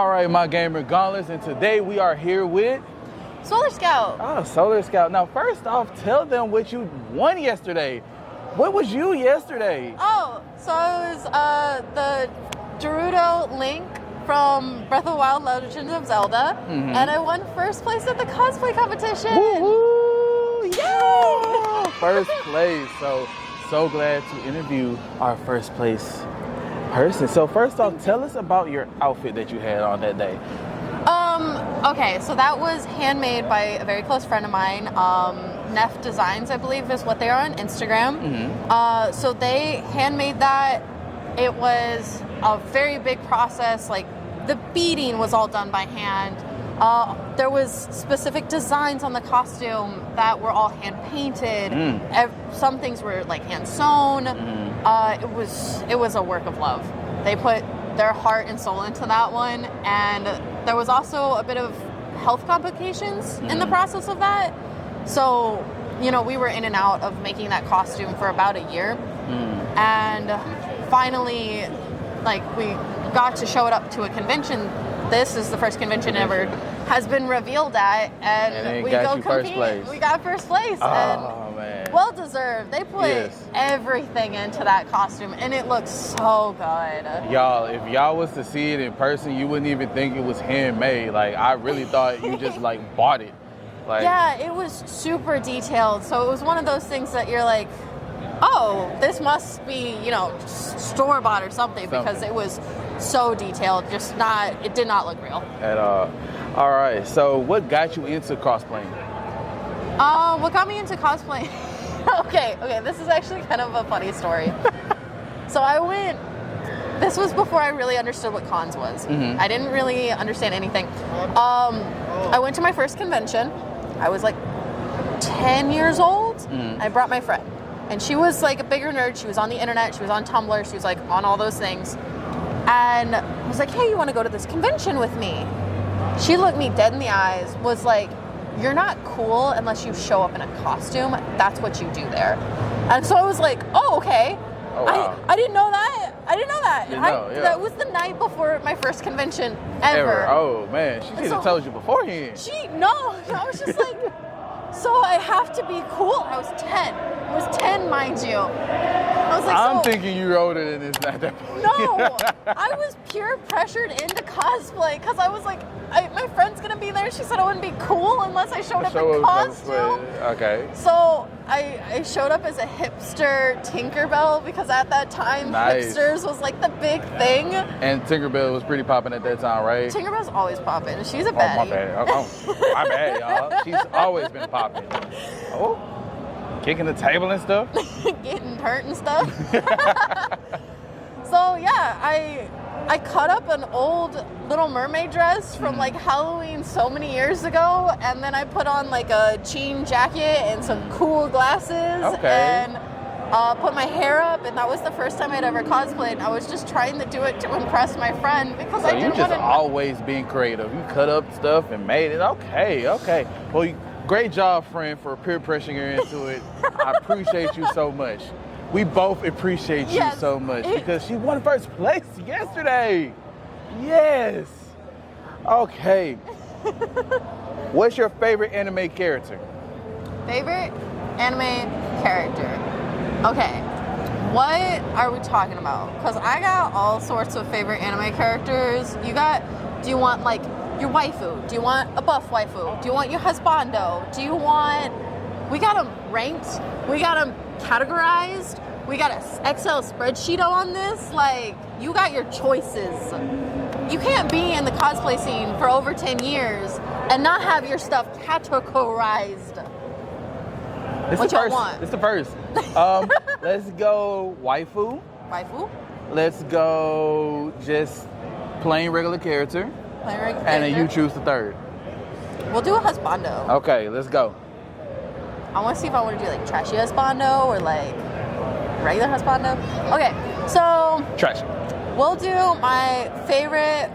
All right, my gamer gauntlets, and today we are here with swolerscout. Oh, swolerscout. Now, first off, tell them what you won yesterday. What was you yesterday? Oh, so I was the Gerudo Link from Breath of the Wild Legend of Zelda, and I won first place at the cosplay competition. Woo-hoo! Yeah! First place. So glad to interview our first place person. So first off, tell us about your outfit that you had on that day. Okay, so that was handmade by a very close friend of mine. Neff Designs, I believe, is what they are on Instagram. So they handmade that. It was a very big process. Like, the beading was all done by hand. There was specific designs on the costume that were all hand painted. Some things were like hand sewn. It was a work of love. They put their heart and soul into that one, and there was also a bit of health complications in the process of that. So, you know, we were in and out of making that costume for about a year, and finally, like, we got to show it up to a convention. This is the first convention ever has been revealed at, and we go compete. We got first place. Oh, man. Well deserved. They put everything into that costume, and it looks so good. Y'all, if y'all was to see it in person, you wouldn't even think it was handmade. Like, I really thought you just like bought it. Like, yeah, it was super detailed. So it was one of those things that you're like, oh, this must be, you know, store-bought or something, because it was so detailed. It did not look real at all. All right, so what got you into cosplaying? What got me into cosplaying? okay, this is actually kind of a funny story. So this was before I really understood what cons was. I didn't really understand anything. I went to my first convention. I was like 10 years old. I brought my friend, and she was like a bigger nerd. She was on the internet. She was on Tumblr. She was like on all those things. And I was like, hey, you want to go to this convention with me? She looked me dead in the eyes, was like, you're not cool unless you show up in a costume. That's what you do there. And so I was like, oh, okay. Oh, wow. I didn't know that. That was the night before my first convention ever. Oh, man. She should have told you beforehand. I was just like, so I have to be cool. I was 10. I was 10, mind you. I was like, I'm thinking you're older than this at that point. No, I was pure pressured into cosplay because I was like, my friend's gonna be there. She said I wouldn't be cool unless I showed up in costume. Okay. So I showed up as a hipster Tinkerbell, because at that time hipsters was like the big thing. And Tinkerbell was pretty popping at that time, right? Tinkerbell's always popping. She's a baddie. Oh, my bad. My bad, y'all. She's always been popping. Oh. Kicking the table and stuff? Getting hurt and stuff. So yeah, I cut up an old Little Mermaid dress from like Halloween so many years ago, and then I put on like a jean jacket and some cool glasses, and put my hair up, and that was the first time I'd ever cosplayed. And I was just trying to do it to impress my friend, because I didn't want to. Always being creative. You cut up stuff and made it. Okay. Well, great job, friend, for peer pressuring her into it. I appreciate you so much. We both appreciate you so much, because she won first place yesterday. Yes. Okay. What's your favorite anime character? Favorite anime character? Okay. What are we talking about? Because I got all sorts of favorite anime characters. Do you want like your waifu? Do you want a buff waifu? Do you want your husbando? We got them ranked. We got them categorized. We got an Excel spreadsheet on this. Like, you got your choices. You can't be in the cosplay scene for over 10 years and not have your stuff categorized. What y'all want? It's the first. Let's go waifu. Let's go just plain regular character. And then you choose the third. We'll do a husbando. Okay, let's go. I want to see if I want to do like trashy husbando or like regular husbando. Okay, so trash. We'll do my favorite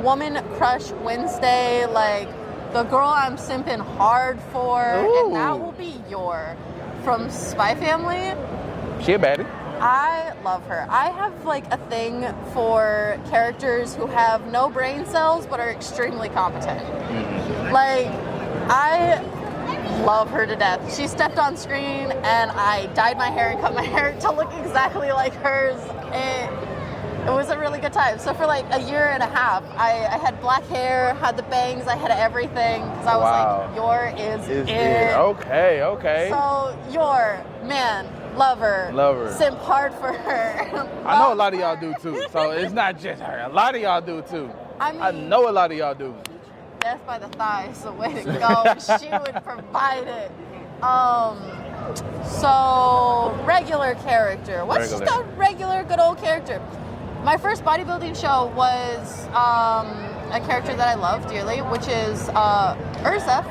woman crush Wednesday, like the girl I'm simping hard for. Ooh. And that will be Yor from Spy Family. She a baddie. I love her. I have like a thing for characters who have no brain cells but are extremely competent. Like, I love her to death. She stepped on screen and I dyed my hair and cut my hair to look exactly like hers. It was a really good time. So for like a year and a half, I had black hair, had the bangs, I had everything. Because I was like, Yor is it. Okay. So Yor, man, love her. Simp hard for her. I know a lot of y'all do too. So it's not just her. A lot of y'all do too. I know a lot of y'all do. Death by the thigh is the way to go. She would provide it. So regular character. What's just a regular good old character? My first bodybuilding show was a character that I love dearly, which is Ursa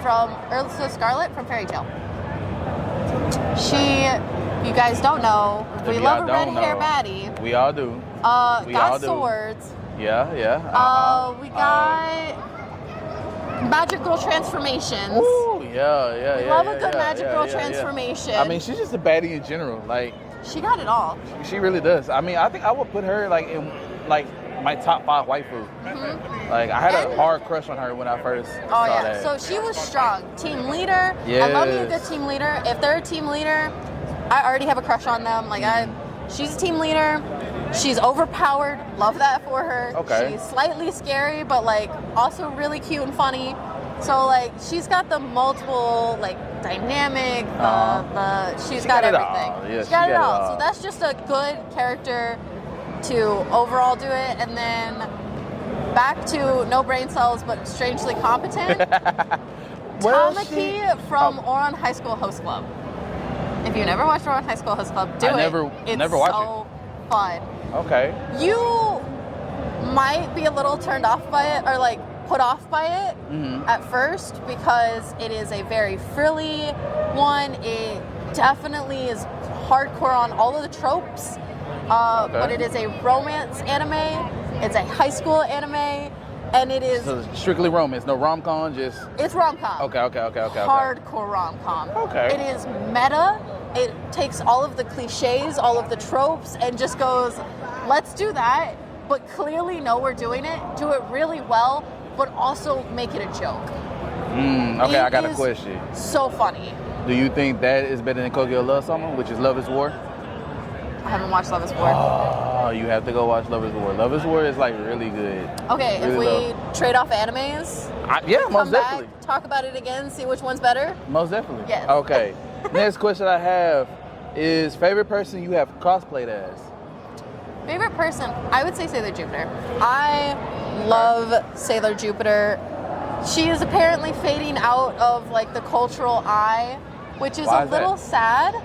Scarlet from Fairy Tail. She, you guys don't know, we love a red hair baddie. We all do. Got swords. Yeah. We got magical transformations. Ooh, yeah. We love a good magical transformation. I mean, she's just a baddie in general. Like, she got it all. She really does. I mean, I think I would put her like in like my top 5 waifu. Like, I had a hard crush on her when I first saw that. So she was strong. Team leader. Yes. I love me a good team leader. If they're a team leader, I already have a crush on them. Like, she's a team leader. She's overpowered. Love that for her. Okay. She's slightly scary, but like also really cute and funny. So like she's got the multiple like dynamic. She's got everything. Yeah, she got it all. So that's just a good character to overall do it. And then back to no brain cells, but strangely competent. Tamaki from Ouran High School Host Club. If you never watched Ouran High School Host Club, do it. It's never watched so fun. Okay. You might be a little turned off by it, or like put off by it at first, because it is a very frilly one. It definitely is hardcore on all of the tropes, but it is a romance anime. It's a high school anime, and it is strictly romance. No rom-com, just it's rom-com. Okay. Hardcore rom-com. Okay. It is meta. It takes all of the cliches, all of the tropes, and just goes, let's do that, but clearly know we're doing it, do it really well, but also make it a joke. Okay, I got a question. So funny. Do you think that is better than Kogyo Love Summer, which is Love is War? I haven't watched Love is War. Oh, you have to go watch Love is War. Love is War is like really good. Okay, really if we trade off animes, most definitely. Back, talk about it again, see which one's better. Most definitely. Yes. Okay. Next question I have is favorite person you have cosplayed as? Favorite person, I would say Sailor Jupiter. I love Sailor Jupiter. She is apparently fading out of like the cultural eye, which is a little sad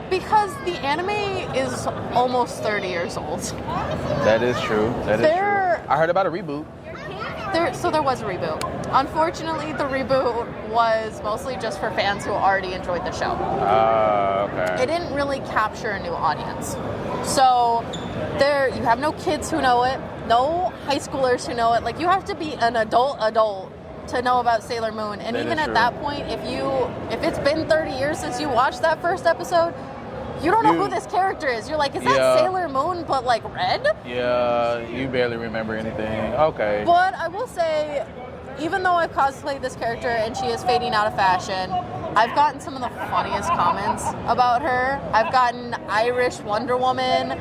because the anime is almost 30 years old. That is true. That is true. I heard about a reboot. So there was a reboot. Unfortunately, the reboot was mostly just for fans who already enjoyed the show. Okay. It didn't really capture a new audience. So you have no kids who know it, no high schoolers who know it. Like, you have to be an adult to know about Sailor Moon. And even at that point, if it's been 30 years since you watched that first episode, you don't know who this character is. You're like, is that Sailor Moon but like red? Yeah, you barely remember anything. Okay. But I will say, even though I've cosplayed this character and she is fading out of fashion, I've gotten some of the funniest comments about her. I've gotten Irish Wonder Woman.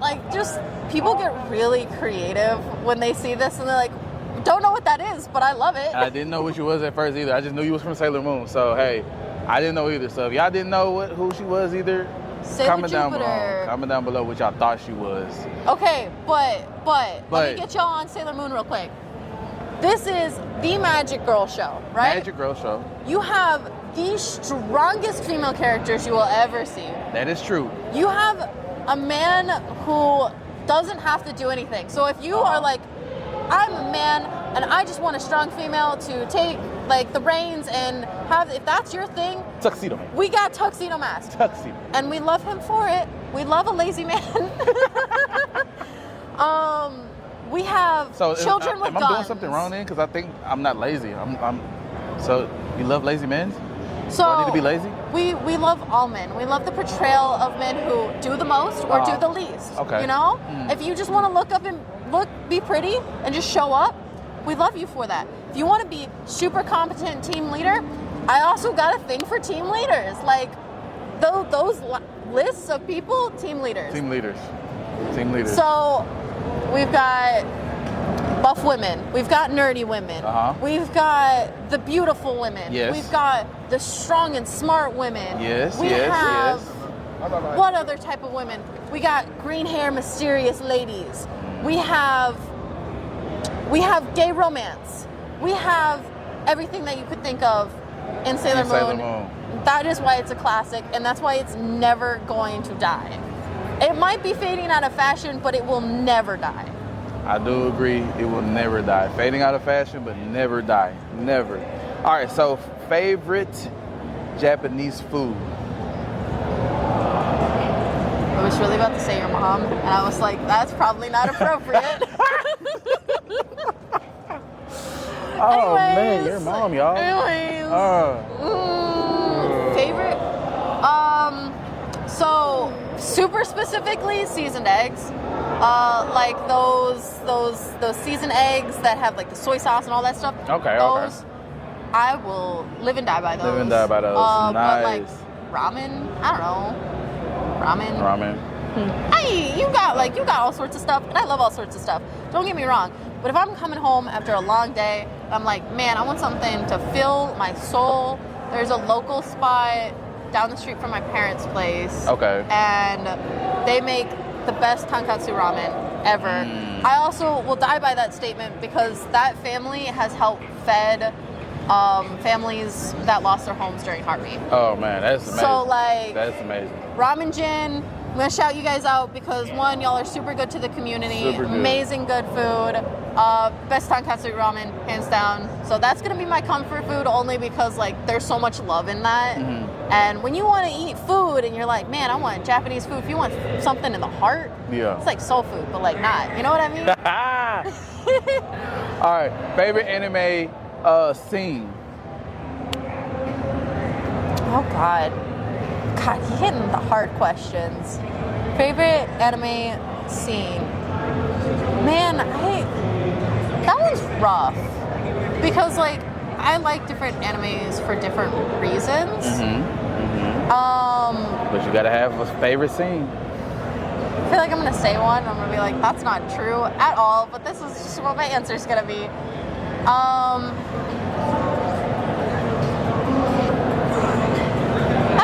Like, just people get really creative when they see this and they're like, don't know what that is, but I love it. I didn't know what she was at first either. I just knew you was from Sailor Moon. So hey, I didn't know either. So if y'all didn't know who she was either, comment down below what y'all thought she was. Okay, but let me get y'all on Sailor Moon real quick. This is the Magic Girl show, right? Magic Girl show. You have the strongest female characters you will ever see. That is true. You have a man who doesn't have to do anything. So if you are like, I'm a man and I just want a strong female to take like the reins and have, if that's your thing, Tuxedo Man. We got Tuxedo Mask. Tuxedo. And we love him for it. We love a lazy man. We have children with guns. Am I doing something wrong then? Because I think I'm not lazy. So you love lazy men? So do I need to be lazy? We love all men. We love the portrayal of men who do the most or do the least. Okay. You know? If you just want to look up and be pretty and just show up, we love you for that. If you want to be super competent team leader, I also got a thing for team leaders. Like those lists of people, team leaders. Team leaders. Team leaders. So we've got buff women. We've got nerdy women. We've got the beautiful women. Yes. We've got the strong and smart women. Yes, we yes, have, yes. What other type of women? We got green hair, mysterious ladies. We have gay romance. We have everything that you could think of in Sailor Moon. That is why it's a classic, and that's why it's never going to die. It might be fading out of fashion, but it will never die. I do agree, it will never die. Fading out of fashion, but never die. Never. All right, so favorite Japanese food? I was really about to say your mom, and I was like, that's probably not appropriate. Oh, man, your mom, y'all. Anyways. Favorite? So super specifically seasoned eggs. Like those seasoned eggs that have like the soy sauce and all that stuff. Okay, those, I will live and die by those. Live and die by those. Nice. But like ramen, I don't know. Ramen. Hey, you got all sorts of stuff, and I love all sorts of stuff. Don't get me wrong. But if I'm coming home after a long day, I'm like, man, I want something to fill my soul. There's a local spot down the street from my parents' place. Okay. And they make the best tonkatsu ramen ever. I also will die by that statement because that family has helped fed families that lost their homes during Harvey. Oh man, that's amazing. So like, that's amazing. Ramen Jin, I'm gonna shout you guys out because one, y'all are super good to the community. Super good. Amazing good food. Best tonkatsu ramen, hands down. So that's gonna be my comfort food only because like there's so much love in that. And when you want to eat food and you're like, man, I want Japanese food. If you want something in the heart, it's like soul food, but like not. You know what I mean? All right, favorite anime scene. Oh God, you're hitting the hard questions. Favorite anime scene? Man, that one's rough because like I like different animes for different reasons. But you gotta have a favorite scene. I feel like I'm gonna say one and I'm gonna be like, that's not true at all, but this is just what my answer's gonna be. I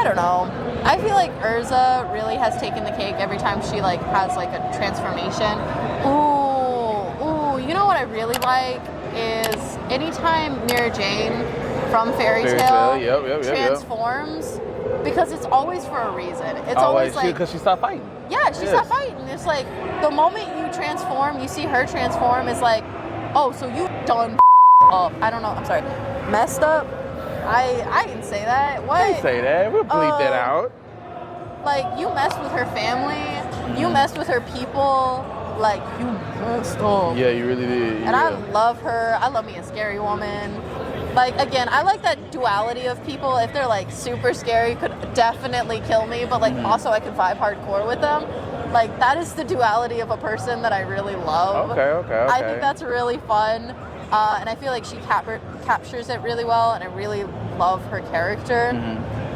don't know. I feel like Urza really has taken the cake every time she like has like a transformation. Ooh, you know what I really like is anytime Mira Jane from Fairy Tail transforms, because it's always for a reason. It's always like because she stopped fighting. Yeah, she stopped fighting. It's like the moment you transform, you see her transform, is like, oh, so you done up. I don't know. I'm sorry, messed up. I didn't say that. What? Don't say that. We'll bleep that out. Like you messed with her family. You messed with her people. Like you messed up. Yeah, you really did. And I love her. I love me a scary woman. Like again, I like that duality of people. If they're like super scary, could definitely kill me, but like also I could vibe hardcore with them. Like that is the duality of a person that I really love. Okay. I think that's really fun, and I feel like she captures it really well, and I really love her character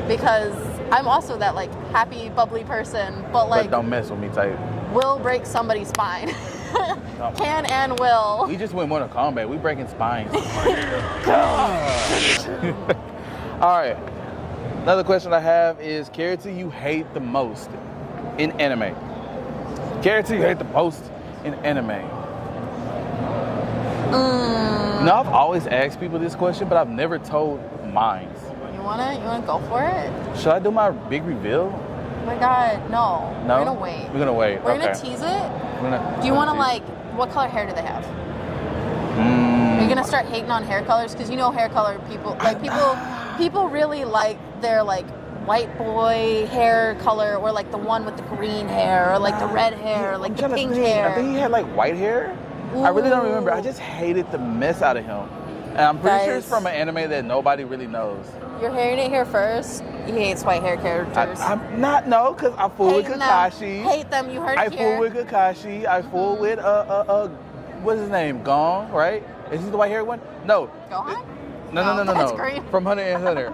because I'm also that like happy, bubbly person, but like don't mess with me type. Will break somebody's spine. Can and will. We just went Mortal Kombat. We breaking spines. All right. Another question I have is character you hate the most in anime. Character you hate the most in anime. No, I've always asked people this question, but I've never told mine. You wanna go for it? Should I do my big reveal? Oh my God, no. We're gonna wait. We're gonna wait. We're gonna tease it. Do you wanna like? What color hair do they have? Are you gonna start hating on hair colors? Because you know hair color people like people really like their like white boy hair color, or like the one with the green hair, or like the red hair, or like the pink hair. I think he had like white hair. I really don't remember. I just hated the mess out of him. And I'm pretty sure Guys. it's from an anime that nobody really knows. You're hearing it here first. He hates white hair characters. I'm not, no, because I fool with Hate them. Kakashi. Hate them. You heard I it here. fool with Kakashi. I fool with, what's his name? Gong, right? Is he the white haired one? No. Gohan? No. That's green. From Hunter x Hunter.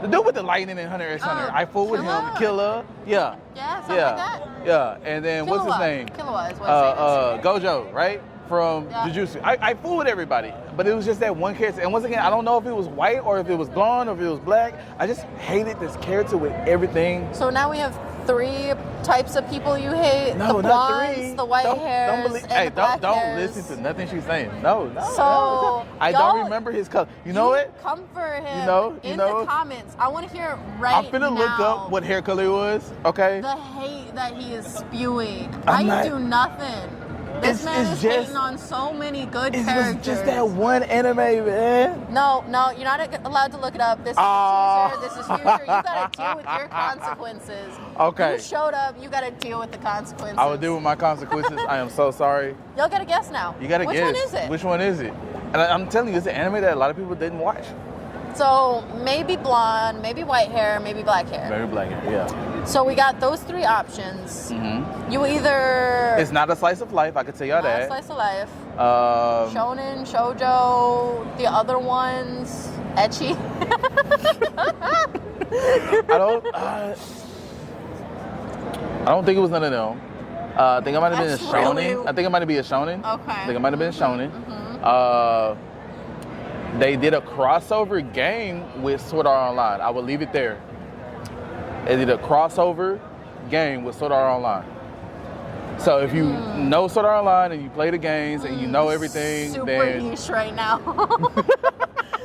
The dude with the lightning in Hunter x Hunter. I fool with him. Killer. Yeah. Yeah, something like that. Yeah. And then what's his name? Killua is what his name is. Gojo, right? From Jujutsu. I fool with everybody, but it was just that one character. And once again, I don't know if it was white or if it was blonde or if it was black. I just hated this character with everything. So now we have 3 types of people you hate. No, the not blondes, 3. the white hairs, and the black don't hairs. listen to nothing she's saying. No. So, I don't remember his color. You know what? Come for him You in know? the comments. I want to hear it right now. I'm finna look up what hair color it was, okay? The hate that he is spewing. I'm I not- do nothing. This man it's is just- hating on so many good It characters. was just that one anime, man. No, you're not allowed to look it up. This is a teaser. This is future. You gotta deal with your consequences. Okay. You showed up. You gotta deal with the consequences. I will deal with my consequences. I am so sorry. Y'all gotta guess now. You gotta Which guess. one is it? Which one is it? And I'm telling you, it's an anime that a lot of people didn't watch. So maybe blonde, maybe white hair, maybe black hair. Maybe black hair, yeah. So we got those 3 options. Mm-hmm. You either It's not a slice of life, I can tell y'all not a that. slice of life. Um, Shonen, shoujo, the other ones, ecchi. I don't think it was none of them. I think it might have been a That's shonen. really- I think it might be a shonen. Okay. I think it might have been a shonen. Mm-hmm. They did a crossover game with Sword Art Online. I will leave it there. They did a crossover game with Sword Art Online. So if you know Sword Art Online and you play the games and you know everything, Super then niche right now.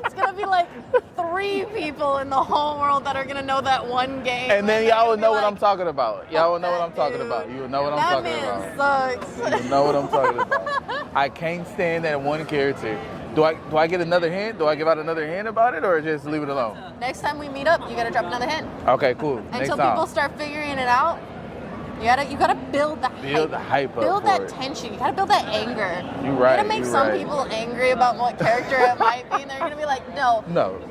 It's gonna be like 3 people in the whole world that are gonna know that one game. and then they're y'all gonna will be know what like, I'm talking about. Y'all will know what I'm "Fuck talking that about. dude. You will know what I'm That talking man about. sucks. You know what I'm talking about. I can't stand that one character. Do I get another hint? Do I give out another hint about it or just leave it alone? Next time we meet up, you gotta drop another hint. Okay, cool. Next Until time. people start figuring it out, you gotta build the Build the hype up Build for that it. tension. You gotta build that anger. You right, You gotta make you some right. people angry about what character it might be, and they're gonna be like, no,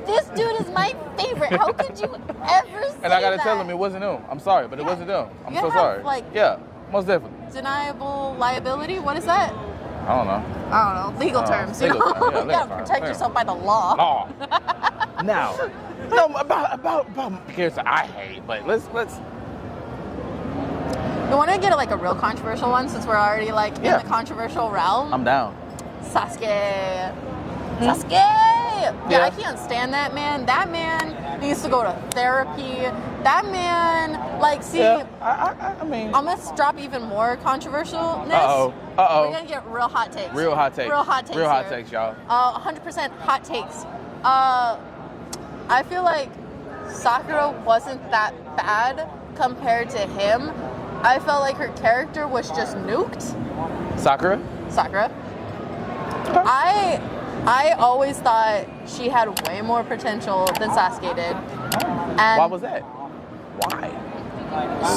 this dude is my favorite. How could you ever say And I gotta that? tell them it wasn't them. I'm sorry, but it wasn't them. I'm You so gotta have, sorry. like- Yeah, most definitely. Deniable liability? What is that? I don't know. I don't know. Legal terms. You legal know? terms, yeah, you legal gotta terms, protect yeah. yourself by the law. Law. Now, no, about characters I hate, but let's. You want to get like a real controversial one since we're already like in Yeah. the controversial realm? I'm down. Sasuke. Hmm? Sasuke! Yeah, Yeah. I can't stand that man. That man needs to go to therapy. That man, like, see, Yeah, I mean. I'm gonna drop even more controversialness. Uh-oh. We're gonna get real hot takes. Real hot takes. Real hot takes. Real hot here. takes, y'all. 100% hot takes. I feel like Sakura wasn't that bad compared to him. I felt like her character was just nuked. Sakura? Sakura. I always thought she had way more potential than Sasuke did. And Why was that? Why?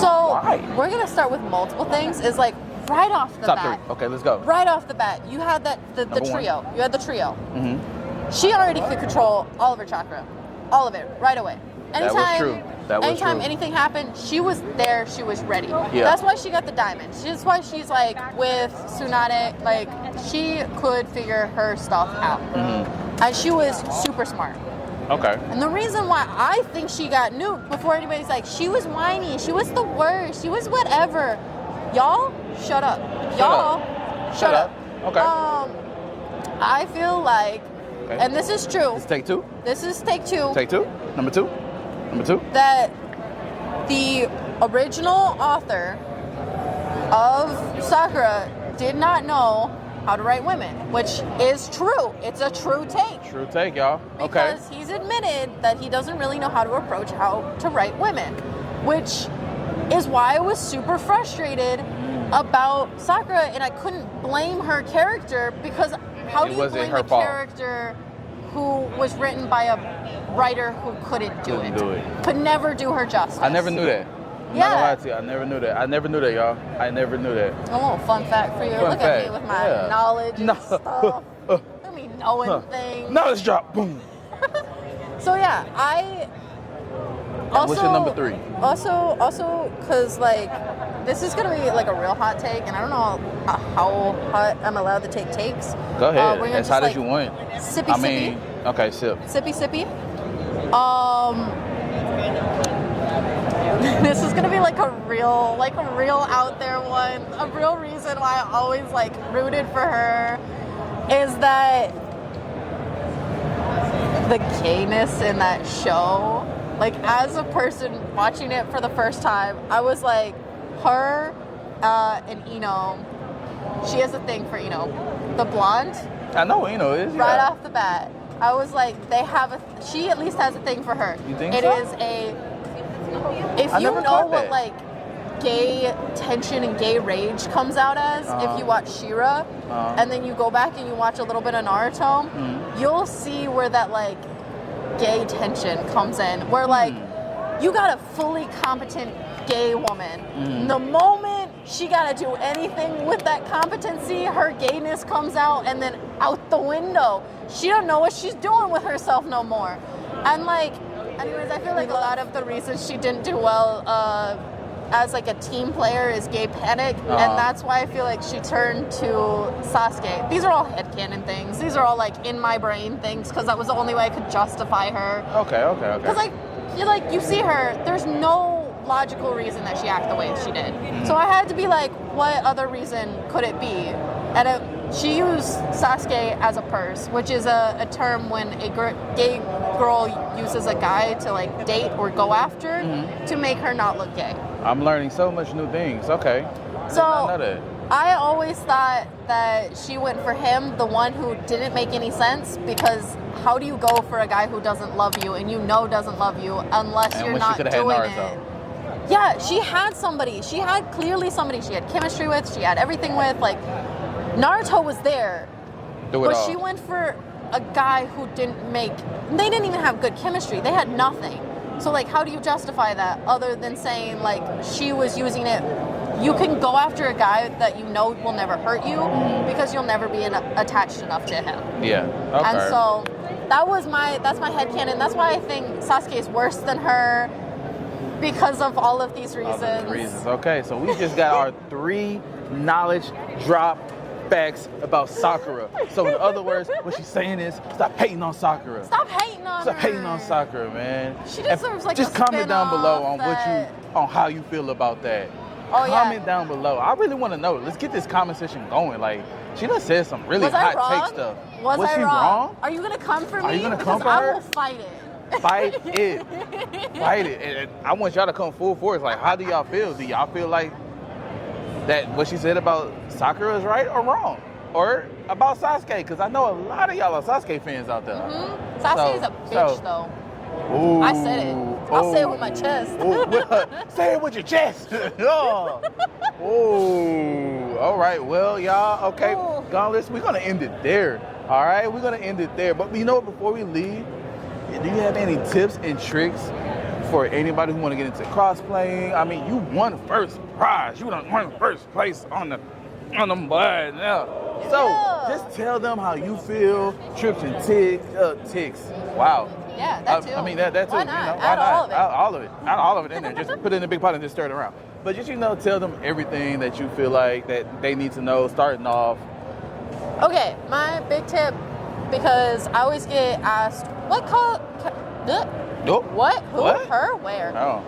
so Why? we're gonna start with multiple things. Is like right off the Top bat. 3. Okay, let's go. Right off the bat, you had the Number one. trio. You had the trio. Mm-hmm. She already could control all of her chakra, all of it, right away. That was true. That was anytime true. anything happened, she was there. She was ready. Yeah. That's why she got the diamond. That's why she's like with Tsunade. Like she could figure her stuff out, and she was super smart. Okay. And the reason why I think she got nuked before anybody's like, she was whiny, she was the worst, she was whatever. Y'all, shut up. Shut up. Okay. I feel like, Okay. and this is true. It's take 2. This is take 2. Take 2. Number 2. Number 2. That the original author of Sakura did not know how to write women, which is true. It's a true take. True take, y'all. Okay. Because he's admitted that he doesn't really know how to approach how to write women, which is why I was super frustrated about Sakura, and I couldn't blame her character because how It do you wasn't blame her the fault. character who was written by a writer who couldn't do Couldn't it? do it. Could never do her justice. I never knew that. I'm Yeah. not gonna lie to you. I never knew that. I never knew that, y'all. I never knew that. A little fun fact for you. Fun Look fact. at me with my Yeah. knowledge and No. stuff. Look at me knowing things. Knowledge drop. Boom. So yeah, I also. What's your number 3? Also, because like this is gonna be like a real hot take, and I don't know how hot I'm allowed to take takes. Go ahead. We're As hot as you want. Sippy. Okay, sip. Sippy. This is gonna be like a real out there one. A real reason why I always like rooted for her is that the gayness in that show. Like as a person watching it for the first time, I was like, her and Eno. She has a thing for Eno, the blonde. I know Eno is. Right yeah. off the bat, I was like, she at least has a thing for her. You think it so? is if you know what like gay tension and gay rage comes out as, if you watch She-Ra, and then you go back and you watch a little bit of Naruto, you'll see where that like gay tension comes in, where like you got a fully competent gay woman. The moment she got to do anything with that competency, her gayness comes out and then out the window. She don't know what she's doing with herself no more. And like, anyways, I feel like a lot of the reasons she didn't do well as like a team player is gay panic, and that's why I feel like she turned to Sasuke. These are all headcanon things. These are all like in my brain things, because that was the only way I could justify her. Okay. Because you see her, there's no logical reason that she acted the way she did. So I had to be like, what other reason could it be? And she used Sasuke as a purse, which is a term when a gay girl uses a guy to like date or go after to make her not look gay. I'm learning so much new things. Okay. So I know that. I always thought that she went for him, the one who didn't make any sense, because how do you go for a guy who doesn't love you and you know doesn't love you unless And you're when not she doing had it? Naruto. Yeah, she had somebody. She had clearly somebody she had chemistry with. She had everything with. Like, Naruto was there. But she went for a guy who they didn't even have good chemistry. They had nothing. So, like, how do you justify that other than saying, like, she was using it? You can go after a guy that you know will never hurt you because you'll never be attached enough to him. Yeah. Okay. And so that's my headcanon. That's why I think Sasuke is worse than her, because of all of these reasons. Okay, so we just got our 3 knowledge drop facts about Sakura. So in other words, what she's saying is, stop hating on Sakura. Stop hating on her. Stop hating on Sakura, man. She deserves like just a comment down below spin-off on how you feel about that. Oh, comment down below. I really want to know. Let's get this comment section going. Like, she done said some really hot take stuff. Was she wrong? Are you gonna come for me? Are you gonna come for her? I will fight it. Fight it. Fight it. And I want y'all to come full force. Like, how do y'all feel? Do y'all feel like that what she said about Sakura is right or wrong? Or about Sasuke? Because I know a lot of y'all are Sasuke fans out there. Sasuke is a bitch, though. Ooh, I said it. I'll say it with my chest. Say it with your chest. Oh, all right. Well, y'all, okay. Gauntlets, we're going to end it there. All right? We're going to end it there. But you know what? Before we leave, do you have any tips and tricks for anybody who want to get into cross-playing? I mean, you won first prize. You won first place on the blood. Yeah. So just tell them how you feel. Trips and ticks. Wow. Yeah, that too. I mean, that too. Why not? You know, Add all of it. Add all of it in there. Just put it in a big pot and just stir it around. But just, tell them everything that you feel like that they need to know starting off. Okay, my big tip, because I always get asked, what? Who? Her? Where? Oh.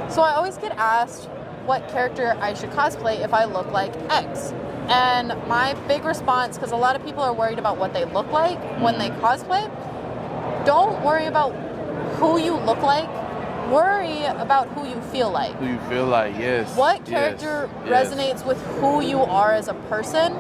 So I always get asked what character I should cosplay if I look like X. And my big response, because a lot of people are worried about what they look like when they cosplay, don't worry about who you look like. Worry about who you feel like. Who you feel like, yes. What character resonates with who you are as a person,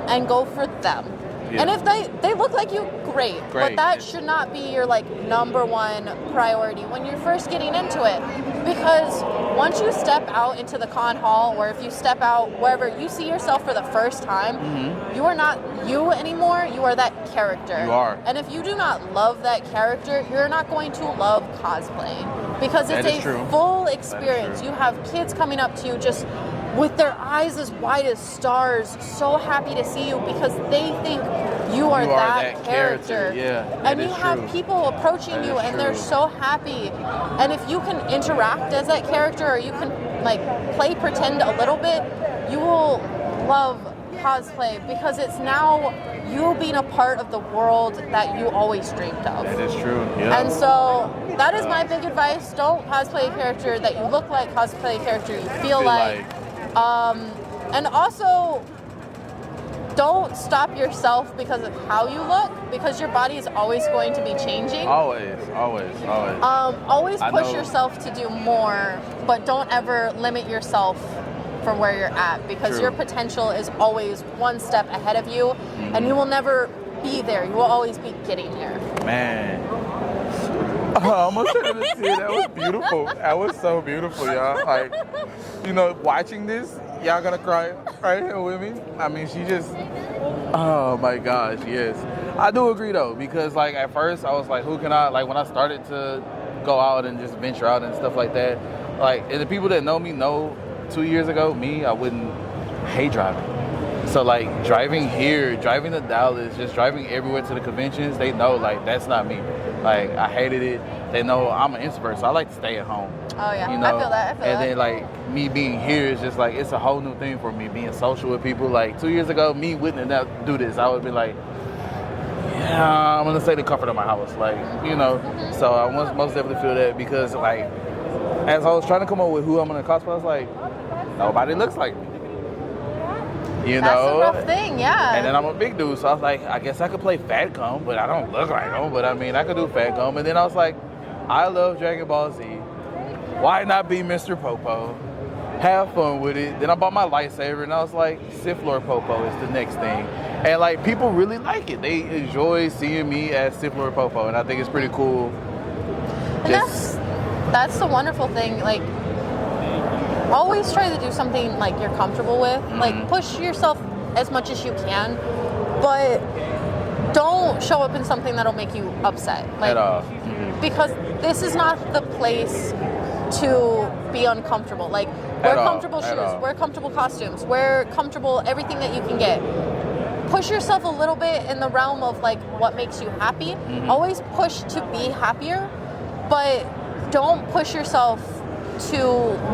and go for them. Yeah. And if they look like you, great. But that should not be your number one priority when you're first getting into it. Because once you step out into the con hall, or if you step out wherever you see yourself for the first time, you are not you anymore, you are that character. You are. And if you do not love that character, you're not going to love cosplaying. Because it's a full experience. You have kids coming up to you just with their eyes as wide as stars, so happy to see you because they think you are that character. Yeah, and you have people approaching you and they're so happy. And if you can interact as that character, or you can like play pretend a little bit, you will love cosplay because it's now you being a part of the world that you always dreamed of. That is true. Yeah. And so that is my big advice. Don't cosplay a character that you look like, cosplay a character you feel like. And also, don't stop yourself because of how you look, because your body is always going to be changing. Always. Always push yourself to do more, but don't ever limit yourself from where you're at, because your potential is always one step ahead of you, and you will never be there. You will always be getting there. Man. I almost started to see that was beautiful. That was so beautiful, y'all. Like, you know, watching this, y'all gonna cry right here with me? I mean, she just, oh my gosh, yes. I do agree though, because like at first I was like, who can I, like when I started to go out and just venture out and stuff like that, like, and the people that know me know 2 years ago, me, I wouldn't hate driving. So like driving here, driving to Dallas, just driving everywhere to the conventions, they know like that's not me. Like I hated it. They know I'm an introvert, so I like to stay at home. Oh yeah, you know? I feel that. And then like me being here is just like, it's a whole new thing for me, being social with people. Like 2 years ago, me wouldn't have do this. I would be like, yeah, I'm gonna stay the comfort of my house. Like, you know, so I most definitely feel that, because like, as I was trying to come up with who I'm gonna cosplay, I was like, nobody looks like me. You know? That's a rough thing, yeah. And then I'm a big dude, so I was like, I guess I could play Fat Gum, but I don't look like him. But I mean, I could do Fat Gum. And then I was like, I love Dragon Ball Z. Why not be Mr. Popo? Have fun with it. Then I bought my lightsaber, and I was like, Sith Lord Popo is the next thing. And like, people really like it. They enjoy seeing me as Sith Lord Popo, and I think it's pretty cool. And that's the wonderful thing. Like, always try to do something like you're comfortable with. Like, push yourself as much as you can, but don't show up in something that'll make you upset. Like, at all. Because this is not the place to be uncomfortable. Like, wear comfortable shoes, wear comfortable costumes, wear comfortable everything that you can get. Push yourself a little bit in the realm of like what makes you happy. Always push to be happier, but don't push yourself to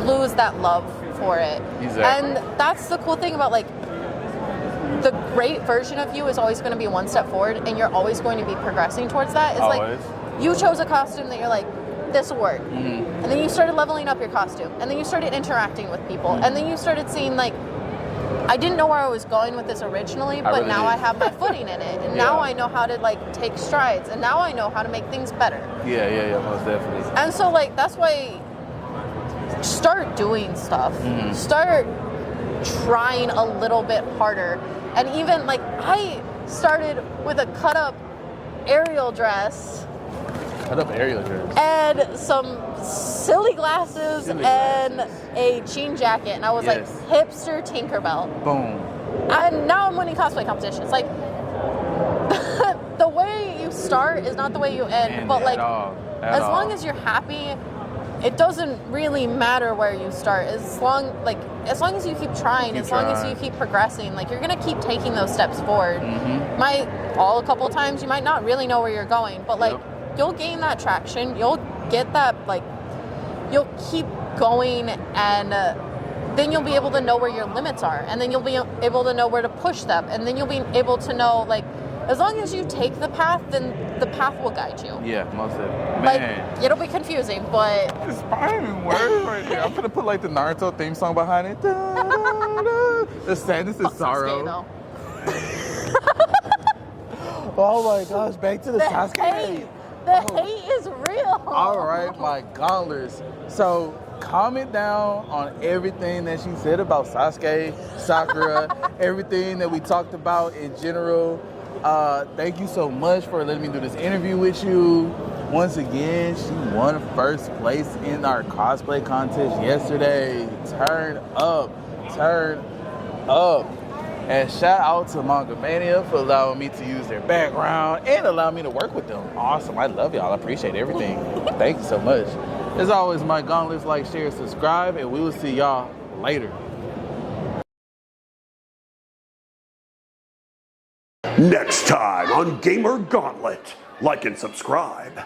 lose that love for it. Exactly. And that's the cool thing about like the great version of you is always going to be one step forward, and you're always going to be progressing towards that. It's always. Like you chose a costume that you're like, this will work. And then you started leveling up your costume, and then you started interacting with people, and then you started seeing like, I didn't know where I was going with this originally, but now I have my footing in it, and now I know how to like take strides, and now I know how to make things better. Yeah, most definitely. And so like that's why, start doing stuff. Start trying a little bit harder. And even like I started with a cut up Ariel dress. And some silly glasses and a jean jacket. And I was like, hipster Tinkerbell. Boom. And now I'm winning cosplay competitions. Like, the way you start is not the way you end. But like, as long as you're happy, it doesn't really matter where you start. As long as you keep trying, as long as you keep progressing, like you're gonna keep taking those steps forward. Might fall a couple times, you might not really know where you're going, but like you'll gain that traction. You'll get that, like you'll keep going, and then you'll be able to know where your limits are, and then you'll be able to know where to push them, and then you'll be able to know like, as long as you take the path, then the path will guide you. Yeah, most of it. Man. Like, it'll be confusing, but... It's fine words right there. I'm gonna put like the Naruto theme song behind it. Da, da, da. The sadness is sorrow. Oh my gosh, back to the Sasuke. The hate is real. All right, my gauntlets. So comment down on everything that she said about Sasuke, Sakura, everything that we talked about in general. Thank you so much for letting me do this interview with you. Once again, she won first place in our cosplay contest yesterday. Turn up. And shout out to Manga Mania for allowing me to use their background and allowing me to work with them. Awesome. I love y'all. I appreciate everything. Thank you so much. As always, my gauntlets, like, share, subscribe, and we will see y'all later. Next time on Gamer Gauntlet, like and subscribe.